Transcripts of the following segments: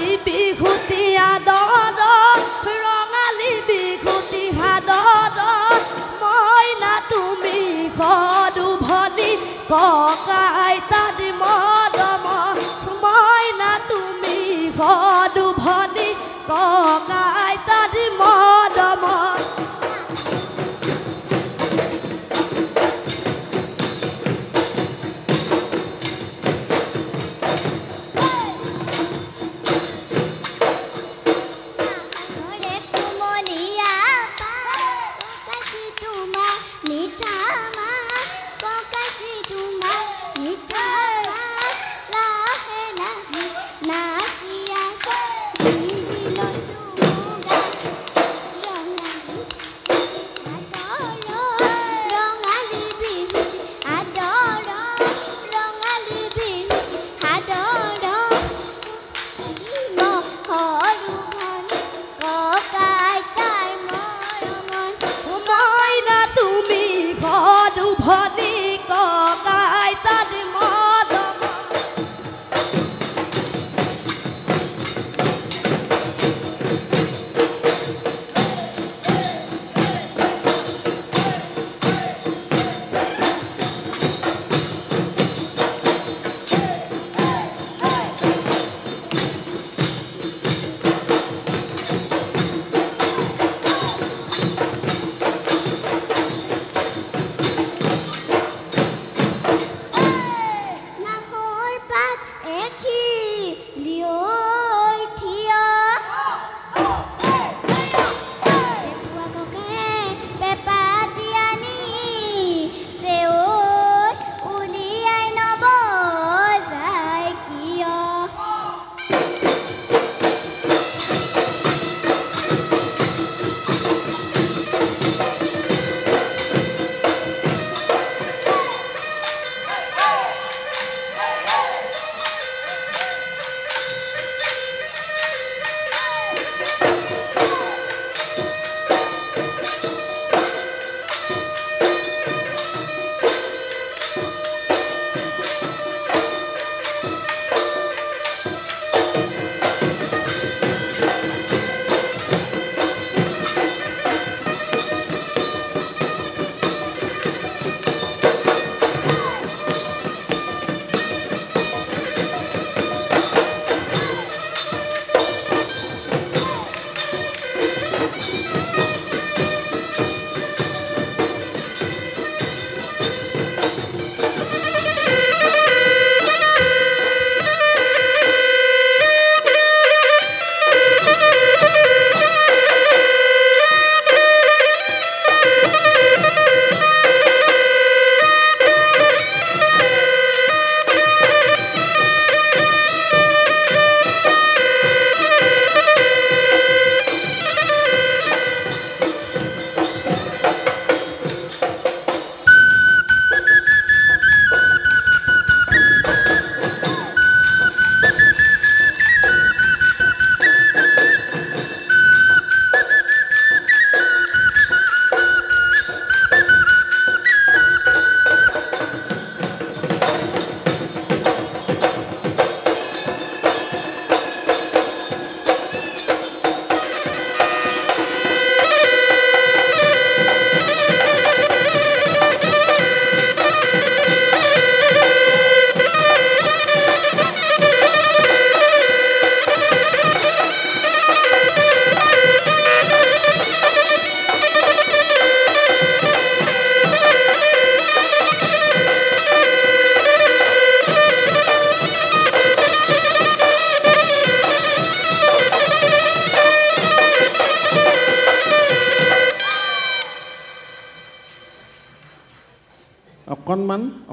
ৰঙালী বিহুতি আদৰ ৰঙালী বিহুতি হাদৰ মইনা তুমি সদু ভনী ককা আইতাদি মৰম মইনা তুমি সদু ভনী ককা আইতাদি মৰম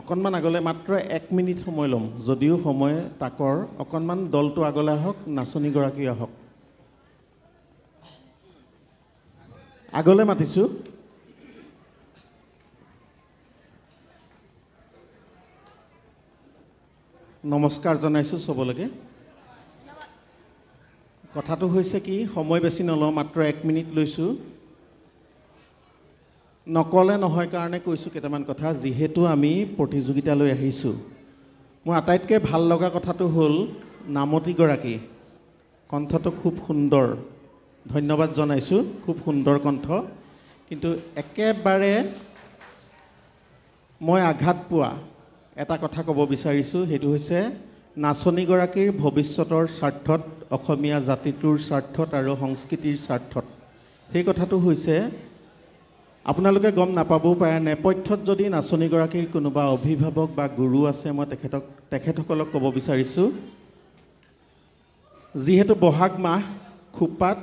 অকণমান আগলৈ মাত্ৰ 1 মিনিট সময় ল'ম যদিও সময় তাকৰ অকণমান দলটো আগলৈ আহক নাচনীগৰাকী আহক আগলৈ মাতিছোঁ নমস্কাৰ জনাইছোঁ সবলৈকে কথাটো হৈছে কি সময় বেছি নলওঁ মাত্ৰ 1 মিনিট লৈছোঁ নকলে নহয় কাৰণে কৈছোঁ কেইটামান কথা যিহেতু আমি প্ৰতিযোগিতালৈ আহিছোঁ মোৰ আটাইতকৈ ভাল লগা কথাটো হ'ল নামতিগৰাকী কণ্ঠটো খুব সুন্দৰ ধন্যবাদ জনাইছোঁ খুব সুন্দৰ কণ্ঠ কিন্তু একেবাৰে মই আঘাত পোৱা এটা কথা ক'ব বিচাৰিছোঁ সেইটো হৈছে নাচনীগৰাকীৰ ভৱিষ্যতৰ স্বাৰ্থত অসমীয়া জাতিটোৰ স্বাৰ্থত আৰু সংস্কৃতিৰ স্বাৰ্থত সেই কথাটো হৈছে আপোনালোকে গম নাপাবও পাৰে নেপথ্যত যদি নাচনীগৰাকীৰ কোনোবা অভিভাৱক বা গুৰু আছে মই তেখেতসকলক ক'ব বিচাৰিছোঁ যিহেতু বহাগ মাহ খোপাত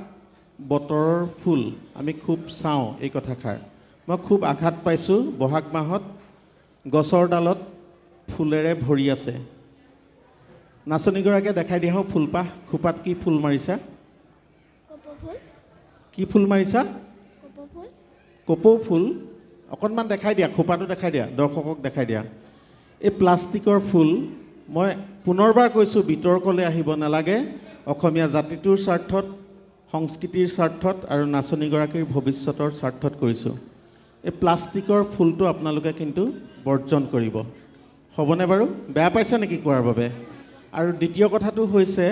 বতৰৰ ফুল আমি খুব চাওঁ এই কথাষাৰ মই খুব আঘাত পাইছোঁ বহাগ মাহত গছৰ ডালত ফুলেৰে ভৰি আছে নাচনীগৰাকীয়ে দেখাই দিয়া হওক ফুলপাহ খোপাত কি ফুল মাৰিছা কি ফুল মাৰিছা কপৌ ফুল অকণমান দেখাই দিয়া খোপাটো দেখাই দিয়া দৰ্শকক দেখাই দিয়া এই প্লাষ্টিকৰ ফুল মই পুনৰবাৰ কৈছোঁ বিতৰ্কলৈ আহিব নালাগে অসমীয়া জাতিটোৰ স্বাৰ্থত সংস্কৃতিৰ স্বাৰ্থত আৰু নাচনীগৰাকীৰ ভৱিষ্যতৰ স্বাৰ্থত কৰিছোঁ এই প্লাষ্টিকৰ ফুলটো আপোনালোকে কিন্তু বৰ্জন কৰিব হ'বনে বাৰু বেয়া পাইছে নেকি কোৱাৰ বাবে আৰু দ্বিতীয় কথাটো হৈছে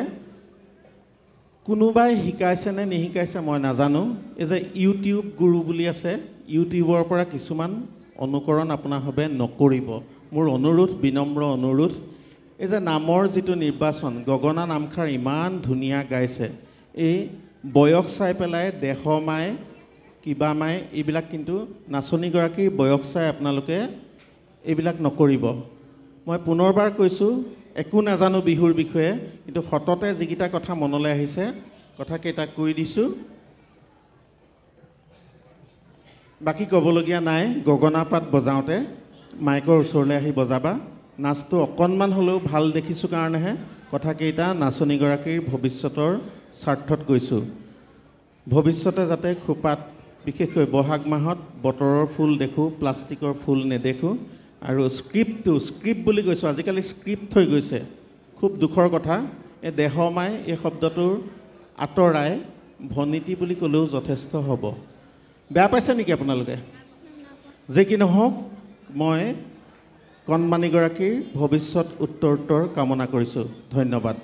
কোনোবাই শিকাইছে নে নিশিকাইছে মই নাজানো এই যে ইউটিউব গুৰু বুলি আছে ইউটিউবৰ পৰা কিছুমান অনুকৰণ আপোনাৰভাৱে নকৰিব মোৰ অনুৰোধ বিনম্ৰ অনুৰোধ এই যে নামৰ যিটো নিৰ্বাচন গগনা নামষাৰ ইমান ধুনীয়া গাইছে এই বয়স চাই পেলাই দেশ মাই কিবা মাই এইবিলাক কিন্তু নাচনীগৰাকীৰ বয়স চাই আপোনালোকে এইবিলাক নকৰিব মই পুনৰবাৰ কৈছোঁ একো নাজানো বিহুৰ বিষয়ে কিন্তু সততে যিকেইটা কথা মনলৈ আহিছে কথাকেইটা কৈ দিছোঁ বাকী ক'বলগীয়া নাই গগনা পাত বজাওঁতে মাইকৰ ওচৰলৈ আহি বজাবা নাচটো অকণমান হ'লেও ভাল দেখিছোঁ কাৰণেহে কথাকেইটা নাচনীগৰাকীৰ ভৱিষ্যতৰ স্বাৰ্থত কৈছোঁ ভৱিষ্যতে যাতে খোপাত বিশেষকৈ বহাগ মাহত বতৰৰ ফুল দেখোঁ প্লাষ্টিকৰ ফুল নেদেখোঁ আৰু স্ক্ৰিপ্ট বুলি কৈছোঁ আজিকালি স্ক্ৰিপ্ট হৈ গৈছে খুব দুখৰ কথা এই দেহমাই এই শব্দটোৰ আঁতৰাই ভনীতি বুলি ক'লেও যথেষ্ট হ'ব বেয়া পাইছে নেকি আপোনালোকে যে কি নহওক মই কণমানিগৰাকীৰ ভৱিষ্যত উত্তৰোত্তৰ কামনা কৰিছোঁ ধন্যবাদ